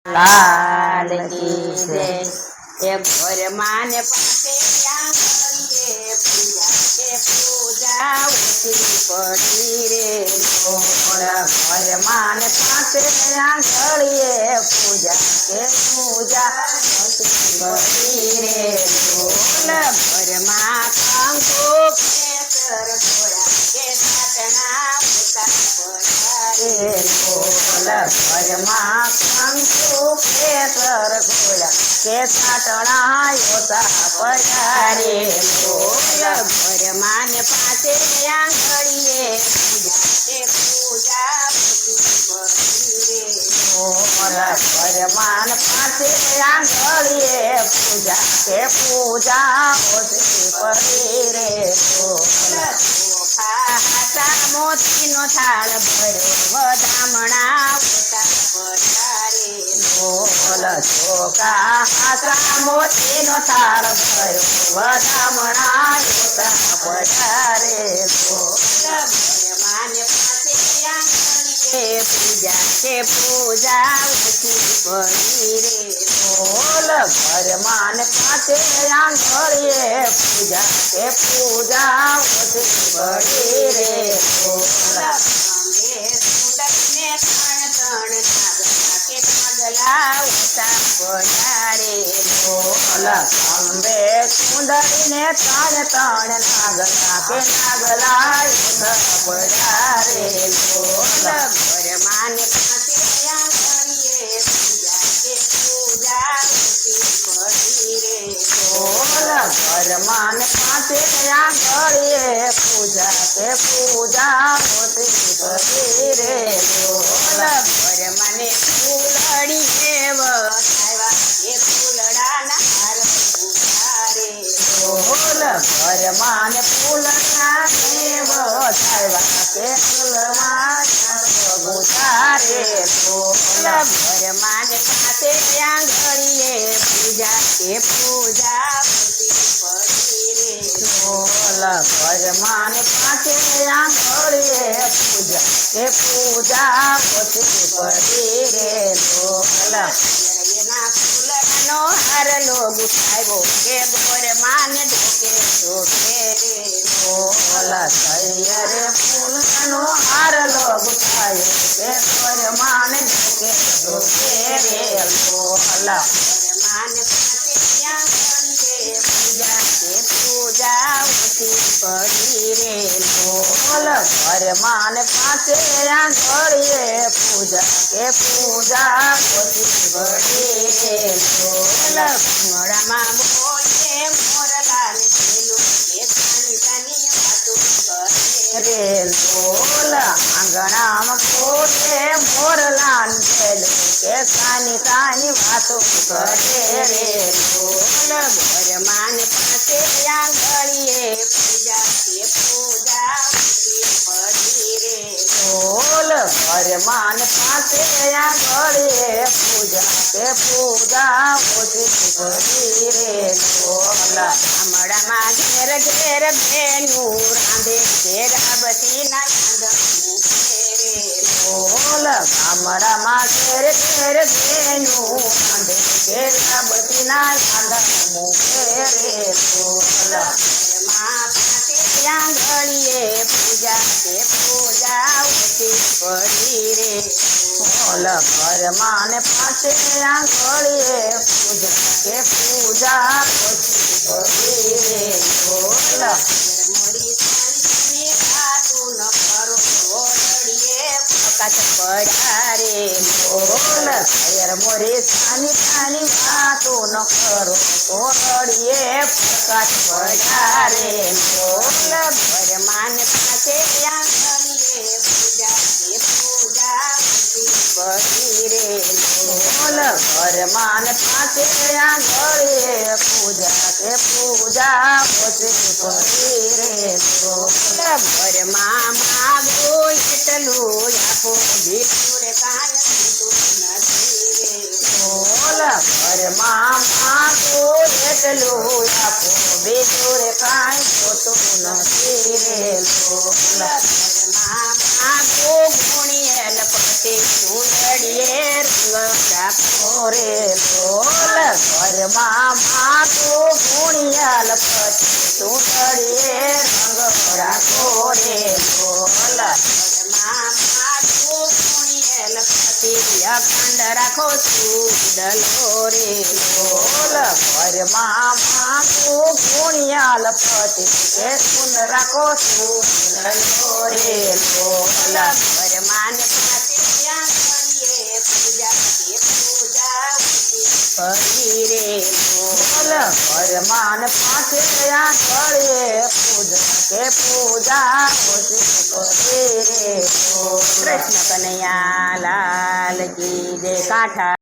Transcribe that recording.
લાલ કી જય। એ ઘર માને પાસે આંગળીએ પૂજા કે પૂજા ઓછી પડી રે બોલ। ઘર માને પાસે આંગળીએ પૂજા કે પૂજા ઓછી પડી રે બોલ। ઘરમાં કંકુ કેસર ઘોડા કે સાટણા ઉતાર પડે બોલ। ઘરમાં કંકુ કેસર ઘોડા કે સાટણા ઓછા પડ્યા રે બોલ। ઘરમાં ને પાસે આંગળીએ પૂજા કે પૂજા ઓછી પડી રે બોલ। ઘરમાં ને પાસે આંગળીએ પૂજા કે પૂજા ઓછી પડી રે બોલ। ચોખા હાથા મોતીનો થાળ ભર્યો વધામણા ઓછા પડ્યા રે બોલ। ચોખા હાથા મોતીનો થાળ ભર્યો વધામણા ઓછા પડ્યા રે બોલ। માને પાસે આંગળીએ પૂજા કે પૂજા ઓછી પડી રે બોલ। ઘરમાં ને પાસે આંગળીએ પૂજા કે પૂજા ઓછી પડી રે બોલ। અંબે સુંદરીને ત્રણ ત્રણ નાગલા કે નાગલા ઓછા પડ્યા રે બોલ। ઘરમાં ને પાસે આંગળીએ પૂજા કે પૂજા ઓછી પડી રે બોલ। ઘરમાં ને પાસે આંગળીએ પૂજા કે પૂજા ઓછી પડી રે બોલ। ઘરમાં ને ફૂલડી આવ્યા એ ફૂલડાના હાર ઉતારે બોલ। ઘરમાં ને ફૂલડા વધાવ્યા કે ફૂલમાં ઉતારે બોલ। ઘરમાં ને પાસે આંગળીએ પૂજા કે પૂજા ઓછી પડી રે બોલ। ઘરમાં ને પાસે આંગળીએ પૂજા કે પૂજા ઓછી પડી રે બોલ। એના ફૂલડાનો હારલો ગુથાવ્યો કે ઘરમાં ને ઢોકે ઢોકે રે બોલ। તૈયારે ફૂલનો હારલો ગુથાવ્યો કે ઘરમાં ને ઢોકે ઢોકે રે બોલ। ઘરમાં ને પાસે આંગળીએ પૂજા કે પૂજા ઓછી પડી રે બોલ। ઘરમાં ને પાસે આંગળીએ પૂજા કે પૂજા ઓછી પડી રે બોલ। મળામાં બોલે મોરલાલ પેલું કે સાની સાની વાતો કરે રે બોલ। આંગણામાં બોલે મોરલાલ પેલું કે સાની સાની વાતો કરે રે બોલ। ઘરમાં ને પાસે આંગળીએ પૂજા કે પૂજા ઓછી પડી રે બોલ। ઘરમાં ને પાસે આંગળીએ પૂજા કે પૂજા ઓછી પડી રે બોલ। ગામડામાં ઘેર ઘેર બેનું રાંધે ઘેરા બતીના કાંદા મૂકે રે બોલ। ગામડામાં ઘેર ઘેર બેનું રાંધે ઘેરા બતીના કાંદા મૂકે રે બોલ। ઘરમાં પાસે આંગળીએ પૂજા કે પૂજા ઓછી પડી રે બોલ। ઘરમાં ને પાસે આંગળીએ પૂજા કે પૂજા ઓછી પડી રે બોલ। મોરી સાની વાતું ન કરો ઓરડીએ ફકાત પડ્યા રે બોલ। મોરી સાની વાતું ન કરો ઓરડીએ ફકાત પડ્યા રે બોલ। ઘરમાં ને પાસે આંગળીએ પૂજા કે પૂજા ઓછી પડી રે બોલ। ઘરમાં ને પાસે આંગળીએ પૂજા કે પૂજા ઓછી પડી રે બોલ। ઘરમાં માગો એટલું આપો બીજું રે કાંઈ નથી રે બોલ। ઘરમાં માગો એટલું આપો બીજું રે કાંઈ ખોટું નથી રે બોલ। ઘરમાં માગો ગુણિયલ પતિ સુંદડીએ રાખો રે લોલ ઘરમાં માથું ગુણિયાલ પછી સુંદરીએ રંગ રાખો રે લોલ ઘરમાં માથું ગુણિયાલ પછી અખંડ રાખો સુડલો રે લોલ ઘરમાં માથું ગુણિયાલ પછી કે સુન રાખો સુડલો રે લોલ ઘરમાં ને કરી રે લોલ ઘરમાં પાછે કરીએ પૂજા કે પૂજા કરી રે લોલ કૃષ્ણ કનૈયા લાલ કી જય કાંઠા